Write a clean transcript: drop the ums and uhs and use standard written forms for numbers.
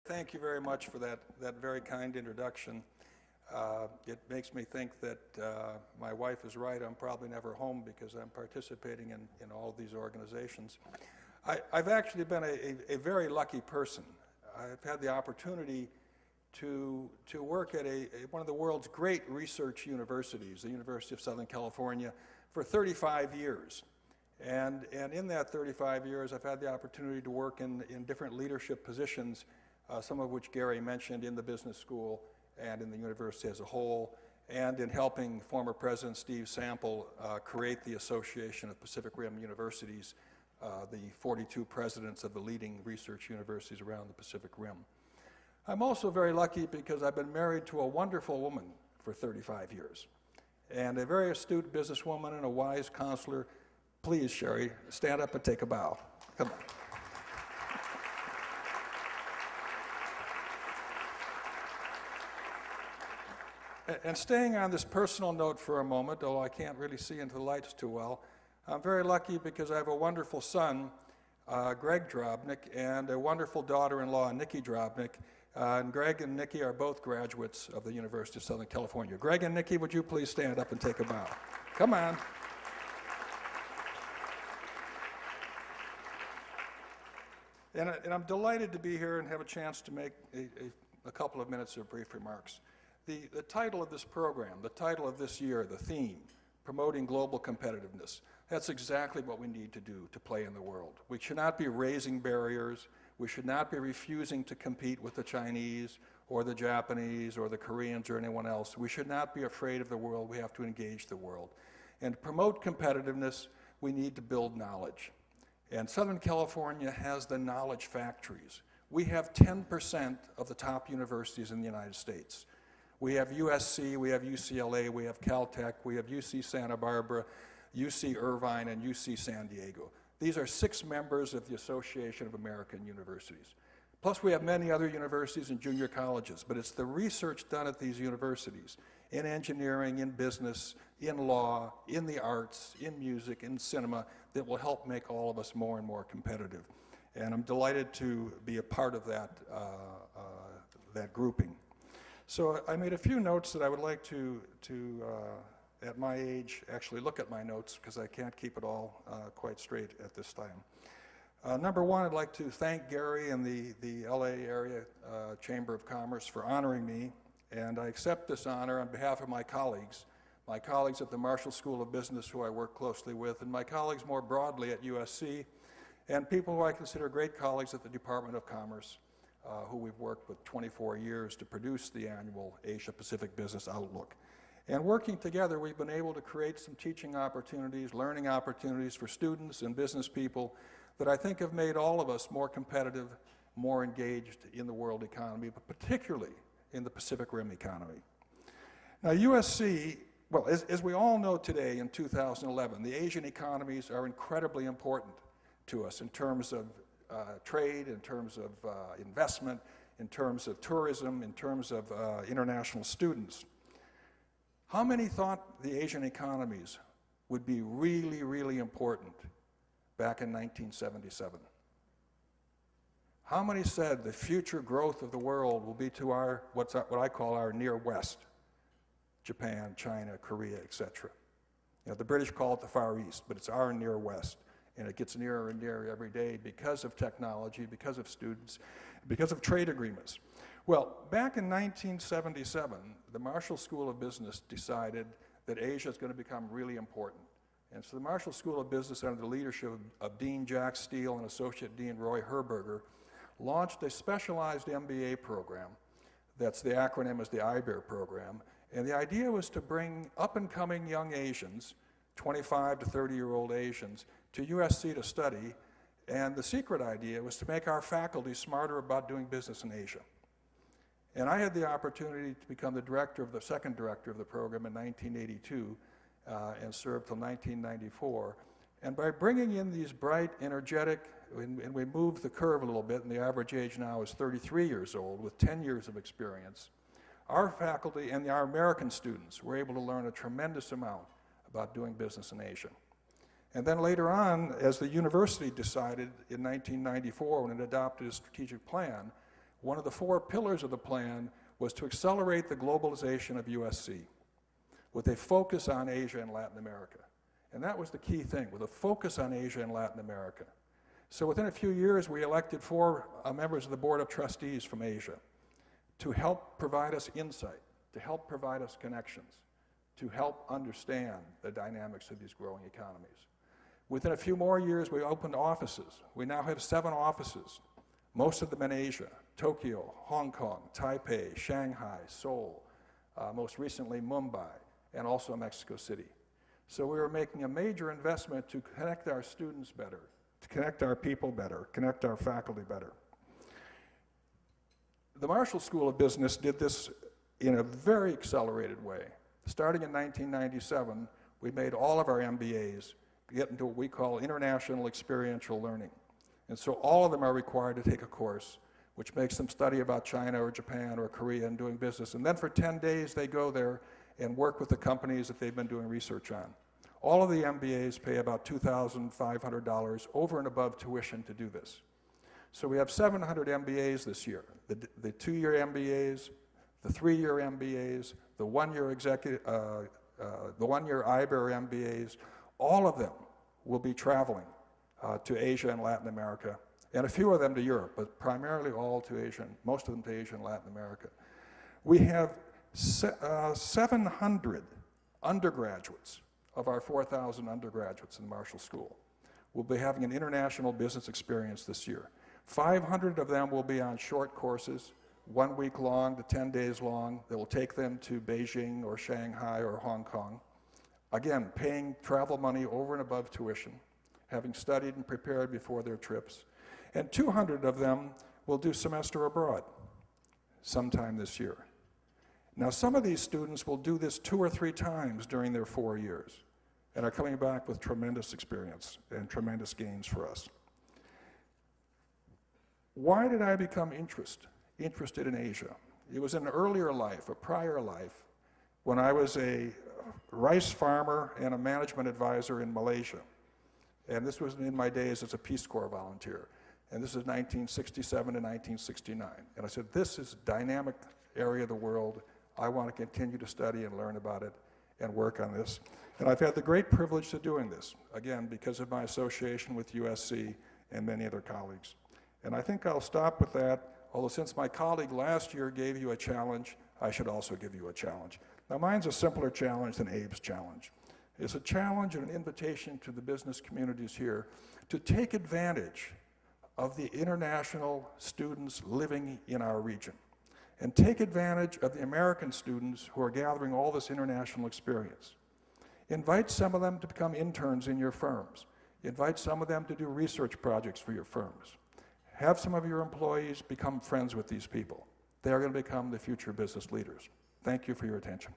Thank you very much for that very kind introduction. It makes me think that my wife is right. I'm probably never home because I'm participating in all of these organizations. I've actually been a very lucky person. I've had the opportunity to work at one of the world's great research universities, the University of Southern California, for 35 years. And in that 35 years, I've had the opportunity to work in different leadership positions, some of which Gary mentioned, in the business school and in the university as a whole, and in helping former President Steve Sample create the Association of Pacific Rim Universities, the 42 presidents of the leading research universities around the Pacific Rim. I'm also very lucky because I've been married to a wonderful woman for 35 years, and a very astute businesswoman and a wise counselor. Please, Sherry, stand up and take a bow. Come on. And staying on this personal note for a moment, although I can't really see into the lights too well, I'm very lucky because I have a wonderful son, Greg Drobnick, and a wonderful daughter-in-law, Nikki Drobnick. And Greg and Nikki are both graduates of the University of Southern California. Greg and Nikki, would you please stand up and take a bow? Come on. And I'm delighted to be here and have a chance to make a couple of minutes of brief remarks. The title of this program, the title of this year, the theme, Promoting Global Competitiveness, that's exactly what we need to do to play in the world. We should not be raising barriers. We should not be refusing to compete with the Chinese or the Japanese or the Koreans or anyone else. We should not be afraid of the world. We have to engage the world. And to promote competitiveness, we need to build knowledge. And Southern California has the knowledge factories. We have 10% of the top universities in the United States. We have USC, we have UCLA, we have Caltech, we have UC Santa Barbara, UC Irvine, and UC San Diego. These are 6 members of the Association of American Universities. Plus, we have many other universities and junior colleges, but it's the research done at these universities in engineering, in business, in law, in the arts, in music, in cinema, that will help make all of us more and more competitive. And I'm delighted to be a part of that grouping. So I made a few notes that I would like to at my age, actually look at my notes because I can't keep it all quite straight at this time. Number one, I'd like to thank Gary and the LA Area Chamber of Commerce for honoring me, and I accept this honor on behalf of my colleagues at the Marshall School of Business, who I work closely with, and my colleagues more broadly at USC, and people who I consider great colleagues at the Department of Commerce, who we've worked with 24 years to produce the annual Asia Pacific Business Outlook. And working together, we've been able to create some teaching opportunities, learning opportunities for students and business people that I think have made all of us more competitive, more engaged in the world economy, but particularly in the Pacific Rim economy. Now, USC, well, as we all know today in 2011, the Asian economies are incredibly important to us in terms of trade, in terms of investment, in terms of tourism, in terms of international students. How many thought the Asian economies would be really, really important back in 1977? How many said the future growth of the world will be to our, what I call our near West? Japan, China, Korea, etc. You know, the British call it the Far East, but it's our near West. And it gets nearer and nearer every day because of technology, because of students, because of trade agreements. Well, back in 1977, the Marshall School of Business decided that Asia is going to become really important. And so the Marshall School of Business, under the leadership of Dean Jack Steele and Associate Dean Roy Herberger, launched a specialized MBA program. That's the acronym is the IBER program. And the idea was to bring up-and-coming young Asians, 25 to 30-year-old Asians, to USC to study, and the secret idea was to make our faculty smarter about doing business in Asia. And I had the opportunity to become the second director of the program in 1982 and served till 1994. And by bringing in these bright, energetic, and we moved the curve a little bit, and the average age now is 33 years old with 10 years of experience, our faculty and our American students were able to learn a tremendous amount about doing business in Asia. And then later on, as the university decided in 1994 when it adopted a strategic plan, One of the 4 pillars of the plan was to accelerate the globalization of USC with a focus on Asia and Latin America. And that was the key thing, with a focus on Asia and Latin America. So within a few years, we elected 4 members of the Board of Trustees from Asia to help provide us insight, to help provide us connections, to help understand the dynamics of these growing economies. Within a few more years, we opened offices. We now have 7 offices, most of them in Asia: Tokyo, Hong Kong, Taipei, Shanghai, Seoul, most recently Mumbai, and also Mexico City. So we were making a major investment to connect our students better, to connect our people better, connect our faculty better. The Marshall School of Business did this in a very accelerated way. Starting in 1997, we made all of our MBAs get into what we call international experiential learning. And so all of them are required to take a course, which makes them study about China or Japan or Korea and doing business. And then for 10 days, they go there and work with the companies that they've been doing research on. All of the MBAs pay about $2,500 over and above tuition to do this. So we have 700 MBAs this year. The 2-year MBAs, the 3-year MBAs, the 1-year the 1-year IBER MBAs, all of them will be traveling to Asia and Latin America, and a few of them to Europe, but primarily all to Asia, most of them to Asia and Latin America. We have 700 undergraduates of our 4,000 undergraduates in the Marshall School will be having an international business experience this year. 500 of them will be on short courses, 1 week long to 10 days long, that will take them to Beijing or Shanghai or Hong Kong. Again, paying travel money over and above tuition, having studied and prepared before their trips. And 200 of them will do semester abroad sometime this year. Now, some of these students will do this 2 or 3 times during their 4 years and are coming back with tremendous experience and tremendous gains for us. Why did I become interested in Asia? It was in an earlier life, a prior life, when I was a rice farmer and a management advisor in Malaysia. And this was in my days as a Peace Corps volunteer. And this is 1967 to 1969. And I said, this is a dynamic area of the world. I want to continue to study and learn about it and work on this. And I've had the great privilege of doing this, again, because of my association with USC and many other colleagues. And I think I'll stop with that, although since my colleague last year gave you a challenge, I should also give you a challenge. Now, mine's a simpler challenge than Abe's challenge. It's a challenge and an invitation to the business communities here to take advantage of the international students living in our region and take advantage of the American students who are gathering all this international experience. Invite some of them to become interns in your firms. Invite some of them to do research projects for your firms. Have some of your employees become friends with these people. They are going to become the future business leaders. Thank you for your attention.